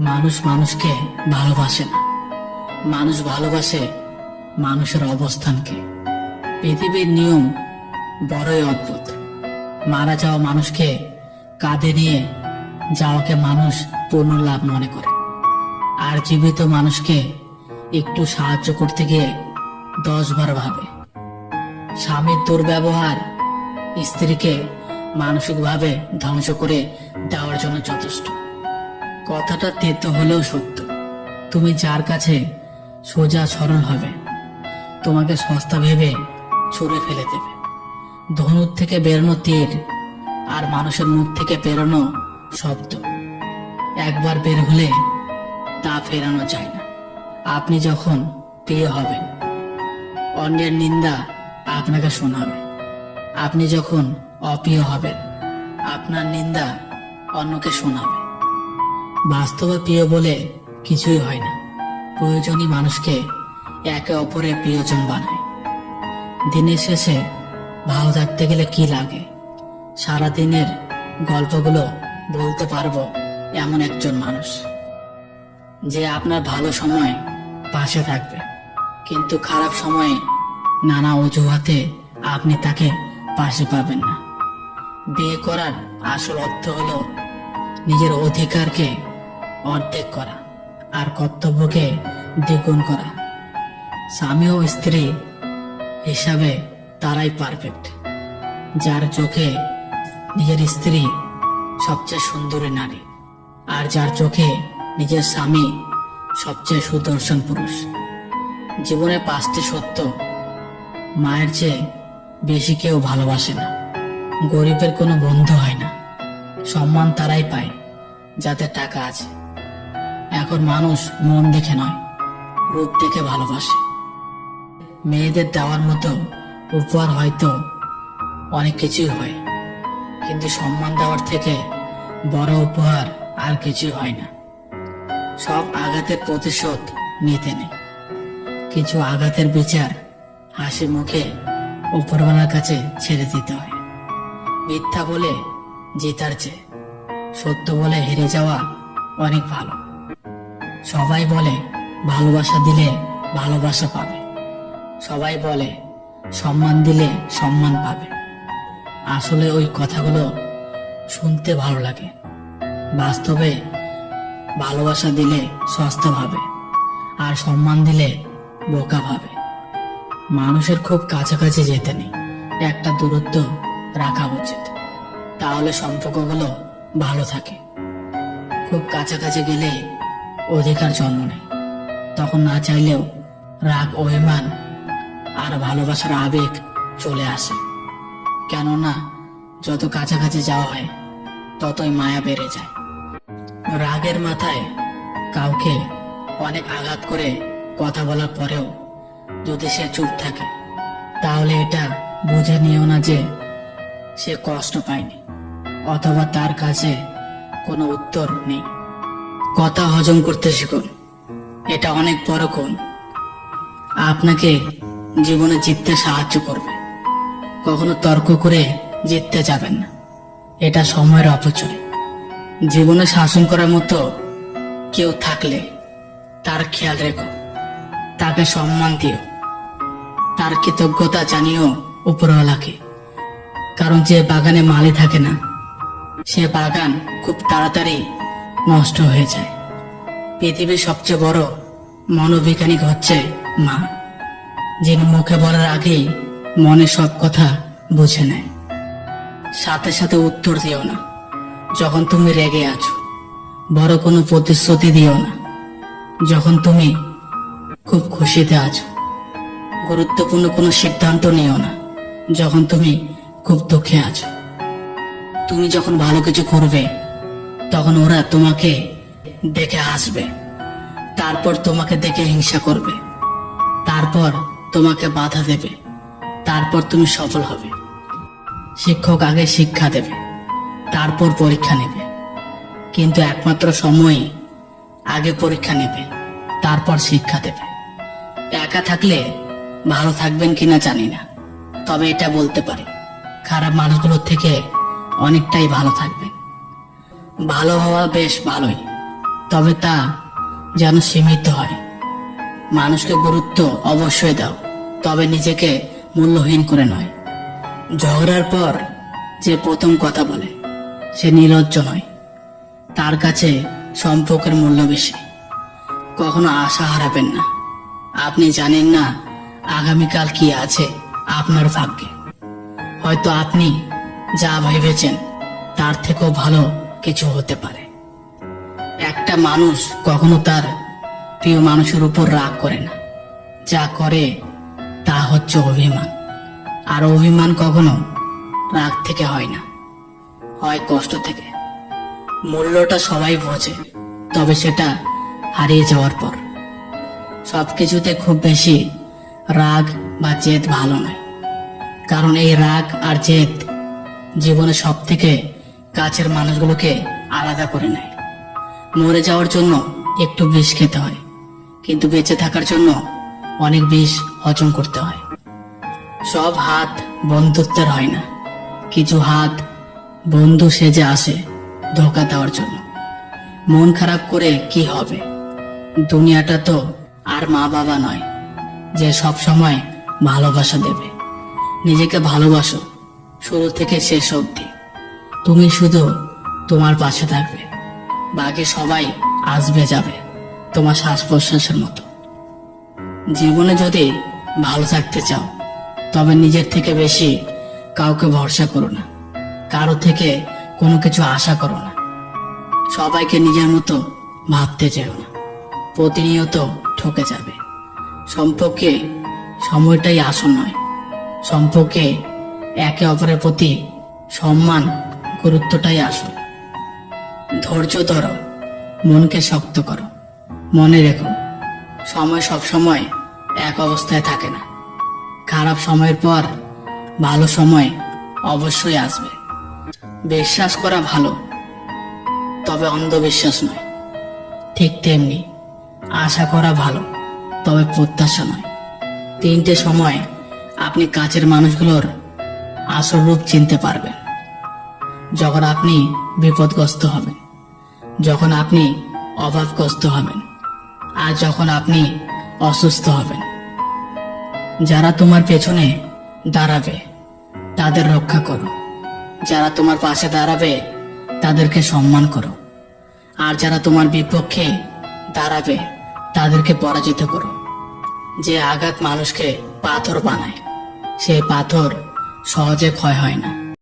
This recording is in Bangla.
মানুষ মানুষকে ভালোবাসে না, মানুষ ভালোবাসে মানুষের অবস্থানকে। পৃথিবীর নিয়ম বড়ই অদ্ভুত। মারা যাওয়া মানুষকে কাঁধে নিয়ে যাওয়াকে মানুষ পূর্ণ লাভ মনে করে, আর জীবিত মানুষকে একটু সাহায্য করতে গিয়ে 10 বার ভাবে। স্বামীর দুর্ব্যবহার স্ত্রীকে মানসিকভাবে ধ্বংস করে দেওয়ার জন্য যথেষ্ট। কথাটা তেতো হলেও সত্য। তুমি যার কাছে সোজা সরল হবে, তোমাকে সস্তা ভেবে ছুঁড়ে ফেলে দেবে। ধনুর থেকে বেরোনো তীর আর মানুষের মুখ থেকে বেরোনো শব্দ একবার বের হলে তা ফেরানো যায় না। আপনি যখন প্রিয় হবেন, অন্যের নিন্দা আপনাকে শোনাবে। আপনি যখন অপ্রিয় হবেন, আপনার নিন্দা অন্যকে শোনাবে। বাস্তবে প্রিয় বলে কিছুই হয় না। প্রয়োজনই মানুষকে একে অপরের প্রিয়জন বানায়। দিনের শেষে ভালো থাকতে গেলে কি লাগে? সারা দিনের গল্পগুলো বলতে পারবো এমন একজন মানুষ, যে আপনার ভালো সময় পাশে থাকবে, কিন্তু খারাপ সময়ে নানা অজুহাতে আপনি তাকে পাশে পাবেন না। বিয়ে করার আসল অর্থ হলো নিজের অধিকারকে অর্ধেক করা আর কর্তব্যকে দ্বিগুণ করা। স্বামী ও স্ত্রী হিসাবে তারাই পারফেক্ট, যার চোখে নিজের স্ত্রী সবচেয়ে সুন্দরী নারী, আর যার চোখে নিজের স্বামী সবচেয়ে সুদর্শন পুরুষ। জীবনে 5টি সত্য মায়ের চেয়ে বেশি কেউ ভালোবাসে না। গরিবের কোনো বন্ধু হয় না। সম্মান তারাই পায় যাদের টাকা আছে। এখন মানুষ মন দেখে নয়, রূপ দেখে ভালোবাসে। মেয়েদের দেওয়ার মতো উপহার হয়তো অনেক কিছুই হয়, কিন্তু সম্মান দেওয়ার থেকে বড় উপহার আর কিছুই হয় না। সব আঘাতের প্রতিশোধ নিতে নেই। কিছু আঘাতের বিচার হাসি মুখে উপরওয়ালার কাছে ছেড়ে দিতে হয়। মিথ্যা বলে জেতার চেয়ে সত্য বলে হেরে যাওয়া অনেক ভালো। সবাই বলে ভালোবাসা দিলে ভালোবাসা পাবে। সবাই বলে সম্মান দিলে সম্মান পাবে। আসলে ওই কথাগুলো শুনতে ভালো লাগে। বাস্তবে ভালোবাসা দিলে সস্তা ভাবে, আর সম্মান দিলে বোকা ভাবে। মানুষের খুব কাছাকাছি যেতে নেই, একটা দূরত্ব রাখা উচিত, তাহলে সম্পর্কগুলো ভালো থাকে। খুব কাছাকাছি গেলে অধিকার জন্ম নেয়, তখন না চাইলেও রাগ, অভিমান আর ভালোবাসার আবেগ চলে আসে। কেননা যত কাছাকাছি যাওয়া হয় ততই মায়া বেড়ে যায়। রাগের মাথায় কাউকে অনেক আঘাত করে কথা বলার পরেও যদি সে চুপ থাকে, তাহলে এটা বুঝে নিও না যে সে কষ্ট পায়নি, অথবা তার কাছে কোনো উত্তর নেই। কথা হজম করতে শিখুন, এটা অনেক বড় গুণ। আপনাকে জীবনে জিততে সাহায্য করবে। কখনো তর্ক করে জিততে যাবেন না, এটা সময়ের অপচয়। জীবনে শাসন করার মতো কেউ থাকলে তার খেয়াল রেখো, তাকে সম্মান দিও, তার কৃতজ্ঞতা জানিও উপরওয়ালাকে। কারণ যে বাগানে মালি থাকে না, সে বাগান খুব তাড়াতাড়ি নষ্ট হয়ে যায়। পৃথিবীর সবচেয়ে বড় মনোবৈজ্ঞানিক হচ্ছে মা, যিনি মুখে বলার আগেই মনে সব কথা বুঝে নেয়। সাথে সাথে উত্তর দিও না যখন তুমি রেগে আছো। বড় কোনো প্রতিশ্রুতি দিও না যখন তুমি খুব খুশিতে আছো। গুরুত্বপূর্ণ কোনো সিদ্ধান্ত নিও না যখন তুমি খুব দুঃখে আছো। তুমি যখন ভালো কিছু করবে, তখন ওরা তোমাকে দেখে হাসবে, তারপর তোমাকে দেখে হিংসা করবে, তারপর তোমাকে বাধা দেবে, তারপর তুমি সফল হবে। শিক্ষক আগে শিক্ষা দেবে, তারপর পরীক্ষা নেবে, কিন্তু একমাত্র সময়ই আগে পরীক্ষা নেবে, তারপর শিক্ষা দেবে। একা থাকলে ভালো থাকবেন কিনা জানি না, তবে এটা বলতে পারি, খারাপ মানুষগুলোর থেকে অনেকটাই ভালো থাকবেন। ভালো হওয়া বেশ ভালোই, তবে তা যেন সীমিত হয়। মানুষকে গুরুত্ব অবশ্যই দাও, তবে নিজেকে মূল্যহীন করে নয়। ঝগড়ার পর যে প্রথম কথা বলে সে নির্লজ্জ নয়, তার কাছে সম্পর্কের মূল্য বেশি। কখনো আশা হারাবেন না, আপনি জানেন না আগামীকাল কি আছে আপনার ভাগ্যে। হয়তো আপনি যা ভেবেছেন তার থেকেও ভালো কিছু হতে পারে। একটা মানুষ কখনো তার প্রিয় মানুষের উপর রাগ করে না, যা করে তা হচ্ছে অভিমান। আর অভিমান কখনো রাগ থেকে হয় না, হয় কষ্ট থেকে। মূল্যটা সবাই বোঝে, তবে সেটা হারিয়ে যাওয়ার পর। সবকিছুতে খুব বেশি রাগ বা জেদ ভালো নয়, কারণ এই রাগ আর জেদ জীবনে সব থেকে কাছের মানুষগুলোকে আলাদা করে নেয়। মরে যাওয়ার জন্য একটু বিষ খেতে হয়, কিন্তু বেঁচে থাকার জন্য অনেক বিষ হজম করতে হয়। সব হাত বন্ধুত্বের হয় না, কিছু হাত বন্ধু সেজে আসে ধোঁকা দেওয়ার জন্য। মন খারাপ করে কি হবে? দুনিয়াটা তো আর মা বাবা নয় যে সব সময় ভালোবাসা দেবে। নিজেকে ভালোবাসো শুরু থেকে শেষ অবধি। তুমি শুধু তোমার পাশে থাকবে, বাকি সবাই আসবে যাবে তোমার শ্বাস প্রশ্বাসের মতো। জীবনে যদি ভালো থাকতে চাও তবে নিজের থেকে বেশি কাউকে ভরসা করো না, কারো থেকে কোনো কিছু আশা করো না। সবাইকে নিজের মতো ভাবতে চেও না, প্রতিনিয়ত ঠকে যাবে। সম্পর্কে সময়টাই আসল নয়, সম্পর্কে একে অপরের প্রতি সম্মান গুরুত্বটাই আসল। ধৈর্য ধরো, মনকে শক্ত করো। মনে রেখো, সময় সব সময় এক অবস্থায় থাকে না। খারাপ সময়ের পর ভালো সময় অবশ্যই আসবে। বিশ্বাস করা ভালো, তবে অন্ধবিশ্বাস নয়। ঠিক তেমনি আশা করা ভালো, তবে প্রত্যাশা নয়। তিনটে সময় আপনি কাছের মানুষগুলোর আসল রূপ চিনতে পারবেন। যখন আপনি বিপদগ্রস্ত হবেন, যখন আপনি অভাবগ্রস্ত হবেন, আর যখন আপনি অসুস্থ হবেন। যারা তোমার পেছনে দাঁড়াবে তাদের রক্ষা করো, যারা তোমার পাশে দাঁড়াবে তাদেরকে সম্মান করো, আর যারা তোমার বিপক্ষে দাঁড়াবে তাদেরকে পরাজিত করো। যে আঘাত মানুষকে পাথর বানায়, সেই পাথর সহজে ক্ষয় হয় না।